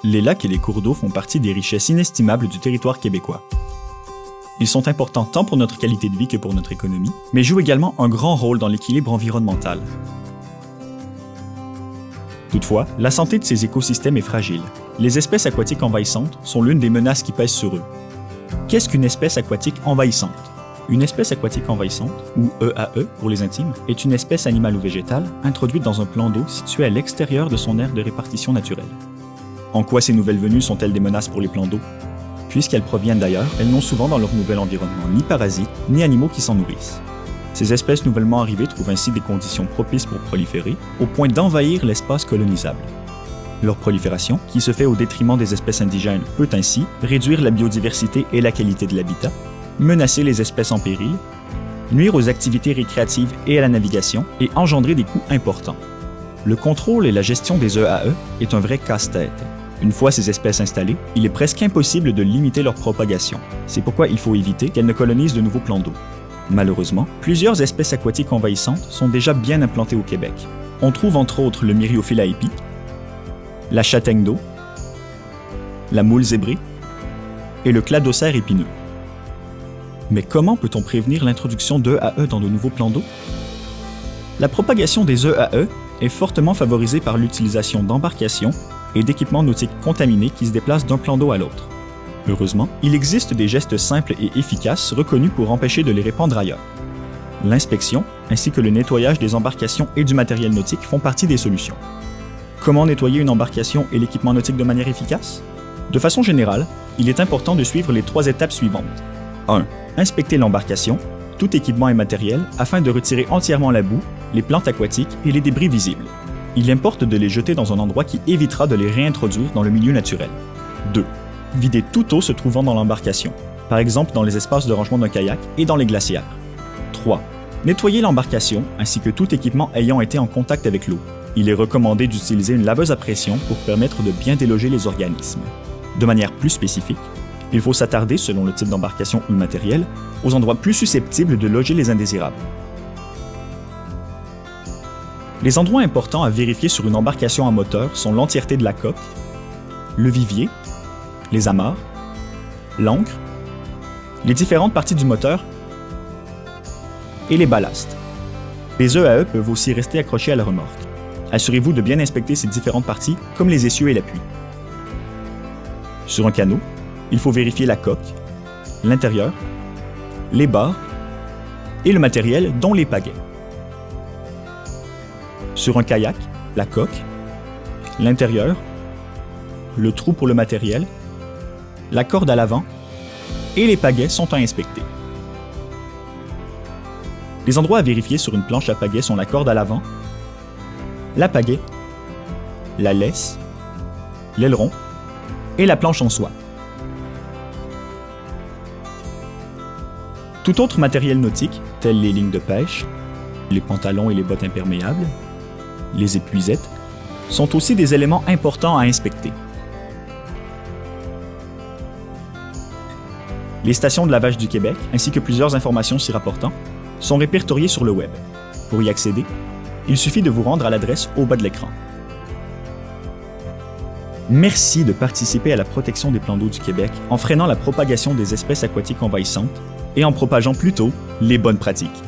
Les lacs et les cours d'eau font partie des richesses inestimables du territoire québécois. Ils sont importants tant pour notre qualité de vie que pour notre économie, mais jouent également un grand rôle dans l'équilibre environnemental. Toutefois, la santé de ces écosystèmes est fragile. Les espèces aquatiques envahissantes sont l'une des menaces qui pèsent sur eux. Qu'est-ce qu'une espèce aquatique envahissante? Une espèce aquatique envahissante, ou EAE pour les intimes, est une espèce animale ou végétale introduite dans un plan d'eau situé à l'extérieur de son aire de répartition naturelle. En quoi ces nouvelles venues sont-elles des menaces pour les plans d'eau? Puisqu'elles proviennent d'ailleurs, elles n'ont souvent dans leur nouvel environnement ni parasites, ni animaux qui s'en nourrissent. Ces espèces nouvellement arrivées trouvent ainsi des conditions propices pour proliférer, au point d'envahir l'espace colonisable. Leur prolifération, qui se fait au détriment des espèces indigènes, peut ainsi réduire la biodiversité et la qualité de l'habitat, menacer les espèces en péril, nuire aux activités récréatives et à la navigation et engendrer des coûts importants. Le contrôle et la gestion des EAE est un vrai casse-tête. Une fois ces espèces installées, il est presque impossible de limiter leur propagation. C'est pourquoi il faut éviter qu'elles ne colonisent de nouveaux plans d'eau. Malheureusement, plusieurs espèces aquatiques envahissantes sont déjà bien implantées au Québec. On trouve entre autres le Myriophylla epi, la châtaigne d'eau, la moule zébrée et le cladocère épineux. Mais comment peut-on prévenir l'introduction d'EAE dans de nouveaux plans d'eau? La propagation des EAE est fortement favorisée par l'utilisation d'embarcations et d'équipements nautiques contaminés qui se déplacent d'un plan d'eau à l'autre. Heureusement, il existe des gestes simples et efficaces reconnus pour empêcher de les répandre ailleurs. L'inspection, ainsi que le nettoyage des embarcations et du matériel nautique font partie des solutions. Comment nettoyer une embarcation et l'équipement nautique de manière efficace? De façon générale, il est important de suivre les 3 étapes suivantes. 1. Inspecter l'embarcation, tout équipement et matériel, afin de retirer entièrement la boue, les plantes aquatiques et les débris visibles. Il importe de les jeter dans un endroit qui évitera de les réintroduire dans le milieu naturel. 2. Vider toute eau se trouvant dans l'embarcation, par exemple dans les espaces de rangement d'un kayak et dans les glacières. 3. Nettoyer l'embarcation ainsi que tout équipement ayant été en contact avec l'eau. Il est recommandé d'utiliser une laveuse à pression pour permettre de bien déloger les organismes. De manière plus spécifique, il faut s'attarder, selon le type d'embarcation ou le matériel, aux endroits plus susceptibles de loger les indésirables. Les endroits importants à vérifier sur une embarcation à moteur sont l'entièreté de la coque, le vivier, les amarres, l'ancre, les différentes parties du moteur et les ballastes. Les EAE peuvent aussi rester accrochés à la remorque. Assurez-vous de bien inspecter ces différentes parties, comme les essieux et l'appui. Sur un canot, il faut vérifier la coque, l'intérieur, les barres et le matériel, dont les pagaies. Sur un kayak, la coque, l'intérieur, le trou pour le matériel, la corde à l'avant et les pagaies sont à inspecter. Les endroits à vérifier sur une planche à pagaies sont la corde à l'avant, la pagaie, la laisse, l'aileron et la planche en soie. Tout autre matériel nautique, tel les lignes de pêche, les pantalons et les bottes imperméables, les épuisettes, sont aussi des éléments importants à inspecter. Les stations de lavage du Québec, ainsi que plusieurs informations s'y rapportant, sont répertoriées sur le web. Pour y accéder, il suffit de vous rendre à l'adresse au bas de l'écran. Merci de participer à la protection des plans d'eau du Québec en freinant la propagation des espèces aquatiques envahissantes et en propageant plutôt les bonnes pratiques.